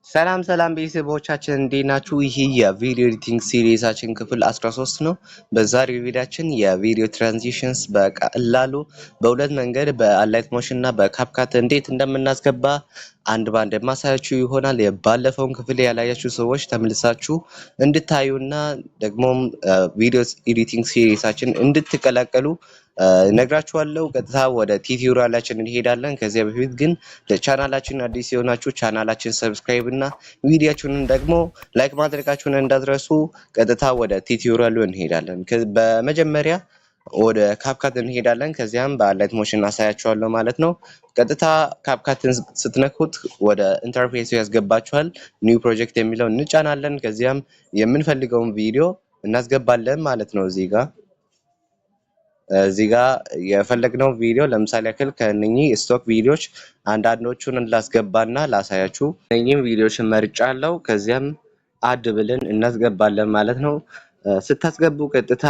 ሰላም ሰላም ቤተሰቦቻችን እንዴት ናችሁ? ይህ የቪዲዮ ኤዲቲንግ ሲሪዛችን ክፍል 13 ነው። በዛሬው ቪዲዮአችን የቪዲዮ ትራንዚሽንስ በቀላሉ በሁለት መንገድ በአላይት ሞሽን እና በካፕካት እንዴት እንደምናስገባ አንድ ባንድ ማሳያችሁ ይሆናል። የባለፈውን ክፍል ያላያችሁ ሰዎች ተመልሳችሁ እንድታዩና ደግሞም ቪዲዮ ኤዲቲንግ ሲሪዛችን እንድትቀላቀሉ ነግራችኋለሁ። ቀጥታ ወደ ቲዩቶሪያላችን እንሄዳለን። ከዚያ በፊት ግን ለቻናላችን አዲስ የሆናችሁ ቻናላችን ሰብስክራይብ እና ቪዲዮአችንን ደግሞ ላይክ ማድረጋችሁን እንዳትረሱ። ቀጥታ ወደ ቲዩቶሪያሉ እንሄዳለን። በመጀመሪያ ወደ ካፕካት እንሄዳለን። ከዚያም በአላይት ሞሽን አሳያችኋለሁ ማለት ነው። ቀጥታ ካፕካትን ስትነኩት ወደ ኢንተርፌሱ ያስገባችኋል። ኒው ፕሮጀክት የሚለውን እንጫናለን። ከዚያም የምንፈልገውን ቪዲዮ እናስገባለን ማለት ነው። እዚህ ጋር የፈለግነው ቪዲዮ ለምሳሌ ያክል ከነኚህ ስቶክ ቪዲዮዎች አንዳንዶቹን ላስገባና ላሳያችሁ። እነኚህም ቪዲዮዎችን መርጫለሁ። ከዚያም አድ ብለን እናስገባለን ማለት ነው። ስታስገቡ ቀጥታ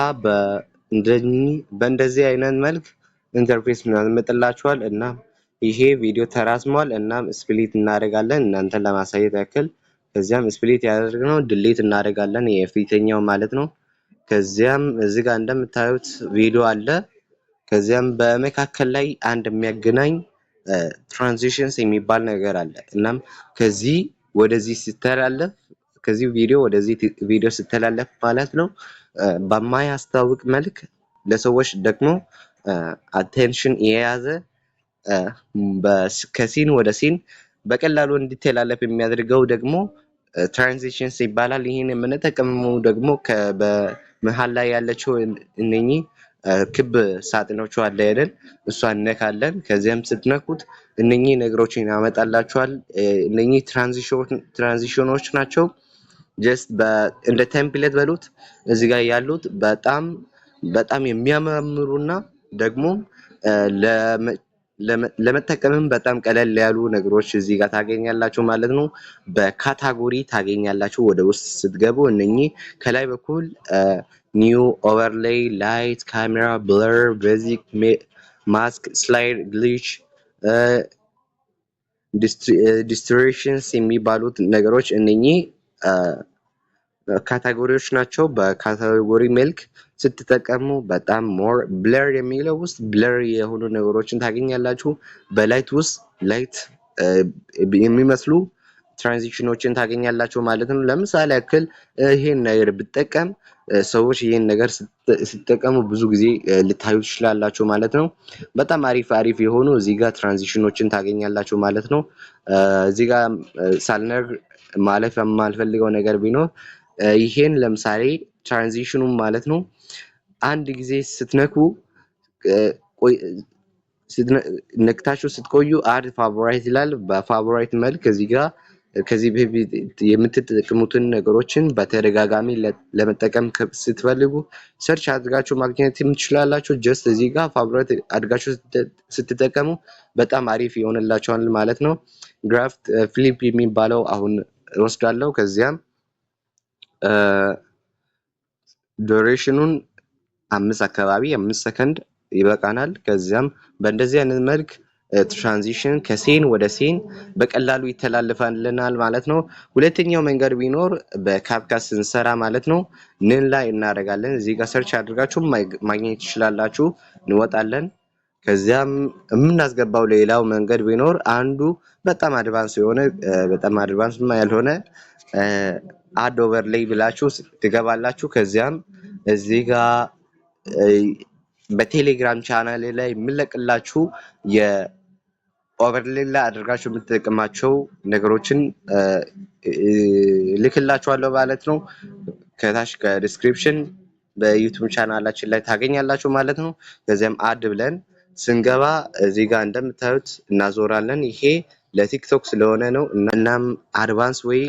በእንደዚህ አይነት መልክ ኢንተርፌስ ያመጣላችኋል እና ይሄ ቪዲዮ ተራዝሟል እና ስፕሊት እናደርጋለን እናንተን ለማሳየት ያክል። ከዚያም ስፕሊት ያደርግነው ድሊት እናደርጋለን የፊተኛው ማለት ነው። ከዚያም እዚህ ጋር እንደምታዩት ቪዲዮ አለ። ከዚያም በመካከል ላይ አንድ የሚያገናኝ ትራንዚሽንስ የሚባል ነገር አለ። እናም ከዚህ ወደዚህ ሲተላለፍ ከዚህ ቪዲዮ ወደዚህ ቪዲዮ ሲተላለፍ ማለት ነው በማያስታውቅ መልክ ለሰዎች ደግሞ አቴንሽን የያዘ ከሲን ወደ ሲን በቀላሉ እንዲተላለፍ የሚያደርገው ደግሞ ትራንዚሽንስ ይባላል። ይሄን የምንጠቀመው ደግሞ በመሃል ላይ ያለችው እነኚህ ክብ ሳጥኖቹ አለ አይደል? እሷን እነካለን። ከዚያም ስትነኩት እነኚህ ነገሮችን ያመጣላችኋል። እነኚህ ትራንዚሽኖች ናቸው። ጀስት እንደ ቴምፕሌት በሉት እዚህ ጋር ያሉት በጣም የሚያማምሩና ደግሞ ለመጠቀምም በጣም ቀለል ያሉ ነገሮች እዚህ ጋር ታገኛላችሁ ማለት ነው። በካታጎሪ ታገኛላችሁ። ወደ ውስጥ ስትገቡ እነኚህ ከላይ በኩል ኒው ኦቨርሌይ፣ ላይት፣ ካሜራ፣ ብለር፣ ቤዚክ፣ ማስክ፣ ስላይድ፣ ግሊች፣ ዲስትሪሽንስ የሚባሉት ነገሮች እነኚህ ካታጎሪዎች ናቸው። በካታጎሪ መልክ ስትጠቀሙ በጣም ሞር ብለር የሚለው ውስጥ ብለር የሆኑ ነገሮችን ታገኛላችሁ። በላይት ውስጥ ላይት የሚመስሉ ትራንዚሽኖችን ታገኛላችሁ ማለት ነው። ለምሳሌ ያክል ይሄን ነገር ብጠቀም ሰዎች ይሄን ነገር ሲጠቀሙ ብዙ ጊዜ ልታዩ ትችላላችሁ ማለት ነው። በጣም አሪፍ የሆኑ እዚህ ጋር ትራንዚሽኖችን ታገኛላችሁ ማለት ነው። እዚህ ጋር ሳልነግር ማለፍ የማልፈልገው ነገር ቢኖር ይሄን ለምሳሌ ትራንዚሽኑን ማለት ነው አንድ ጊዜ ስትነኩ ነክታችሁ ስትቆዩ አድ ፋቮራይት ይላል። በፋቮራይት መልክ እዚህ ጋር ከዚህ በፊት የምትጠቀሙትን ነገሮችን በተደጋጋሚ ለመጠቀም ስትፈልጉ ሰርች አድርጋችሁ ማግኘት ትችላላችሁ። ጀስት እዚህ ጋር ፋቮራይት አድርጋችሁ ስትጠቀሙ በጣም አሪፍ ይሆንላችኋል ማለት ነው። ግራፍት ፍሊፕ የሚባለው አሁን ወስዳለሁ። ከዚያም ዱሬሽኑን 5 ሰከንድ ይበቃናል። ከዚያም በእንደዚህ አይነት መልክ ትራንዚሽን ከሴን ወደ ሴን በቀላሉ ይተላለፋልናል ማለት ነው። ሁለተኛው መንገድ ቢኖር በካፕካት ስንሰራ ማለት ነው ንን ላይ እናደርጋለን። እዚህ ጋር ሰርች አድርጋችሁ ማግኘት ትችላላችሁ። እንወጣለን። ከዚያም የምናስገባው ሌላው መንገድ ቢኖር አንዱ በጣም አድቫንስ ያልሆነ አድ ኦቨርሌይ ብላችሁ ትገባላችሁ። ከዚያም እዚህ ጋር በቴሌግራም ቻናል ላይ የምለቅላችሁ የኦቨርሌይ ላይ አድርጋችሁ የምትጠቀማቸው ነገሮችን ልክላችኋለሁ ማለት ነው። ከታች ከዲስክሪፕሽን በዩቲዩብ ቻናላችን ላይ ታገኛላችሁ ማለት ነው። ከዚያም አድ ብለን ስንገባ እዚህ ጋር እንደምታዩት እናዞራለን። ይሄ ለቲክቶክ ስለሆነ ነው። እናም አድቫንስ ወይ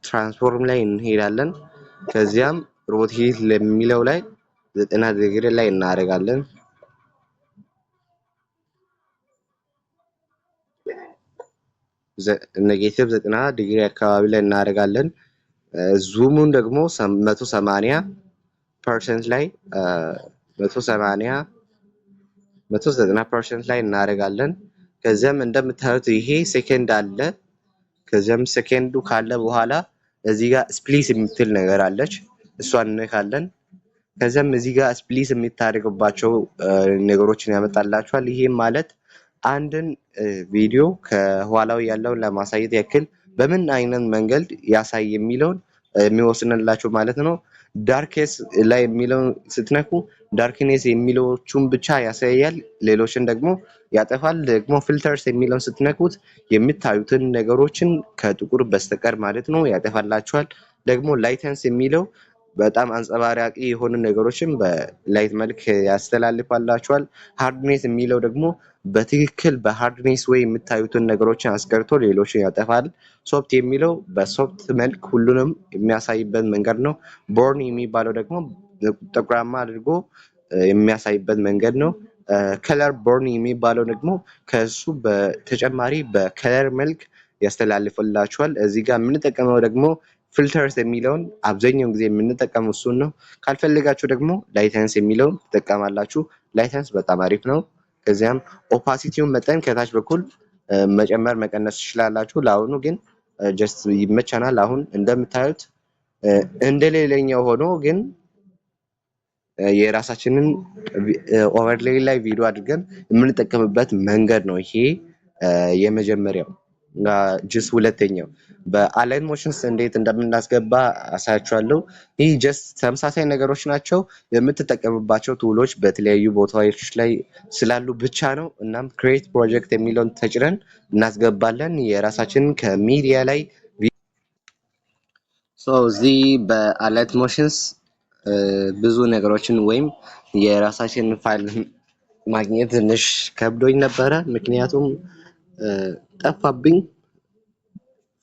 ትራንስፎርም ላይ እንሄዳለን። ከዚያም ሮቴት ለሚለው ላይ 90 ዲግሪ ላይ እናደርጋለን። ኔጌቲቭ 90 ዲግሪ አካባቢ ላይ እናደርጋለን። ዙሙን ደግሞ 180% ላይ 190% ላይ እናደርጋለን። ከዚያም እንደምታዩት ይሄ ሴከንድ አለ። ከዚያም ሰከንዱ ካለ በኋላ እዚህ ጋር ስፕሊስ የምትል ነገር አለች። እሷን እንነካለን። ከዚያም እዚህ ጋር ስፕሊስ የምታደርግባቸው ነገሮችን ያመጣላችኋል። ይሄም ማለት አንድን ቪዲዮ ከኋላው ያለውን ለማሳየት ያክል በምን አይነት መንገድ ያሳይ የሚለውን የሚወስንላችሁ ማለት ነው። ዳርክኔስ ላይ የሚለውን ስትነኩ ዳርክኔስ የሚለዎቹን ብቻ ያሳያል፣ ሌሎችን ደግሞ ያጠፋል። ደግሞ ፊልተርስ የሚለውን ስትነኩት የምታዩትን ነገሮችን ከጥቁር በስተቀር ማለት ነው ያጠፋላችኋል። ደግሞ ላይተንስ የሚለው በጣም አንጸባራቂ የሆኑ ነገሮችን በላይት መልክ ያስተላልፋላችኋል። ሃርድኔስ የሚለው ደግሞ በትክክል በሃርድኔስ ወይ የምታዩትን ነገሮችን አስቀርቶ ሌሎችን ያጠፋል። ሶፍት የሚለው በሶፍት መልክ ሁሉንም የሚያሳይበት መንገድ ነው። ቦርን የሚባለው ደግሞ ጥቁራማ አድርጎ የሚያሳይበት መንገድ ነው። ከለር ቦርን የሚባለው ደግሞ ከሱ በተጨማሪ በከለር መልክ ያስተላልፍላችኋል። እዚህ ጋር የምንጠቀመው ደግሞ ፊልተርስ የሚለውን አብዛኛውን ጊዜ የምንጠቀመው እሱን ነው። ካልፈልጋችሁ ደግሞ ላይተንስ የሚለውን ትጠቀማላችሁ። ላይተንስ በጣም አሪፍ ነው። ከዚያም ኦፓሲቲውን መጠን ከታች በኩል መጨመር መቀነስ ትችላላችሁ። ለአሁኑ ግን ጀስት ይመቻናል። አሁን እንደምታዩት እንደሌላኛው ሆኖ ግን የራሳችንን ኦቨርሌይ ላይ ቪዲዮ አድርገን የምንጠቀምበት መንገድ ነው። ይሄ የመጀመሪያው ጀስት ሁለተኛው በአላይን ሞሽንስ እንዴት እንደምናስገባ አሳያችኋለሁ። ይህ ጀስት ተመሳሳይ ነገሮች ናቸው። የምትጠቀምባቸው ቱሎች በተለያዩ ቦታዎች ላይ ስላሉ ብቻ ነው። እናም ክሬት ፕሮጀክት የሚለውን ተጭነን እናስገባለን የራሳችንን ከሚዲያ ላይ። እዚህ በአላይን ሞሽንስ ብዙ ነገሮችን ወይም የራሳችንን ፋይል ማግኘት ትንሽ ከብዶኝ ነበረ፣ ምክንያቱም ጠፋብኝ።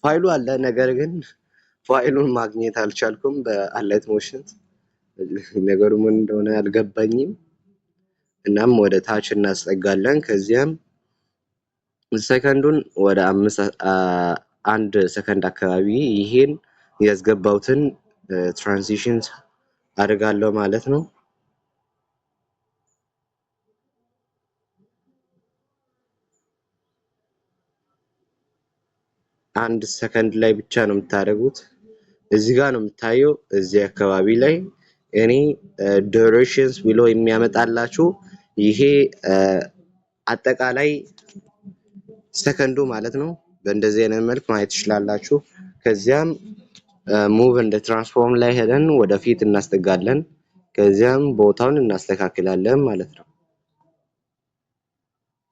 ፋይሉ አለ፣ ነገር ግን ፋይሉን ማግኘት አልቻልኩም በአላይት ሞሽንስ። ነገሩ ምን እንደሆነ አልገባኝም። እናም ወደ ታች እናስጠጋለን። ከዚያም ሰከንዱን ወደ 1 ሰከንድ አካባቢ ይሄን ያስገባውትን ትራንዚሽን አድርጋለሁ ማለት ነው። 1 ሰከንድ ላይ ብቻ ነው የምታደርጉት። እዚህ ጋር ነው የምታየው። እዚህ አካባቢ ላይ እኔ ዱሬሽንስ ብሎ የሚያመጣላችሁ ይሄ አጠቃላይ ሰከንዱ ማለት ነው። በእንደዚህ አይነት መልክ ማየት ትችላላችሁ። ከዚያም ሙቭ እንደ ትራንስፎርም ላይ ሄደን ወደፊት እናስጠጋለን። ከዚያም ቦታውን እናስተካክላለን ማለት ነው።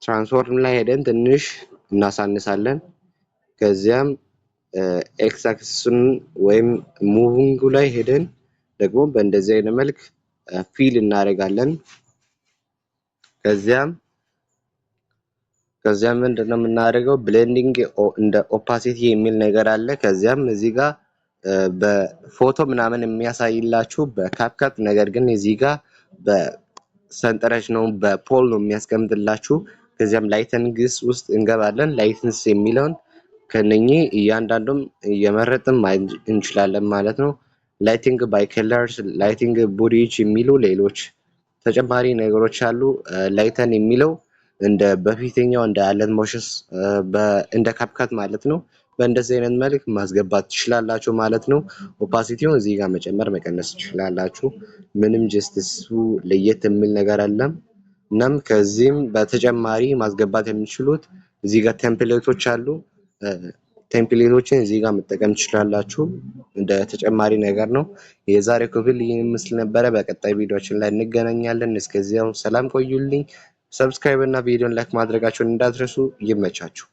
ትራንስፎርም ላይ ሄደን ትንሽ እናሳንሳለን። ከዚያም ኤክስ አክሲሱን ወይም ሙቪንጉ ላይ ሄደን ደግሞ በእንደዚህ አይነት መልክ ፊል እናደርጋለን። ከዚያም ምንድነው የምናደርገው? ብሌንዲንግ እንደ ኦፓሲቲ የሚል ነገር አለ። ከዚያም እዚህ ጋር በፎቶ ምናምን የሚያሳይላችሁ በካፕካት፣ ነገር ግን እዚህ ጋር በሰንጠረዥ ነው በፖል ነው የሚያስቀምጥላችሁ። ከዚያም ላይተንግስ ውስጥ እንገባለን። ላይተንስ የሚለውን ከነኚህ እያንዳንዱም እየመረጥን ማየት እንችላለን ማለት ነው። ላይቲንግ ባይ ከለርስ፣ ላይቲንግ ቦዲዎች የሚሉ ሌሎች ተጨማሪ ነገሮች አሉ። ላይተን የሚለው እንደ በፊተኛው እንደ አላይን ሞሽንስ እንደ ካፕካት ማለት ነው። በእንደዚህ አይነት መልክ ማስገባት ትችላላችሁ ማለት ነው። ኦፓሲቲውን እዚህ ጋር መጨመር መቀነስ ትችላላችሁ። ምንም ጀስት እሱ ለየት የሚል ነገር አለም። እናም ከዚህም በተጨማሪ ማስገባት የሚችሉት እዚህ ጋር ቴምፕሌቶች አሉ። ቴምፕሌቶችን እዚህ ጋር መጠቀም ትችላላችሁ። እንደ ተጨማሪ ነገር ነው። የዛሬው ክፍል ይህን ምስል ነበረ። በቀጣይ ቪዲዮችን ላይ እንገናኛለን። እስከዚያው ሰላም ቆዩልኝ። ሰብስክራይብ እና ቪዲዮን ላይክ ማድረጋችሁን እንዳትረሱ። ይመቻችሁ።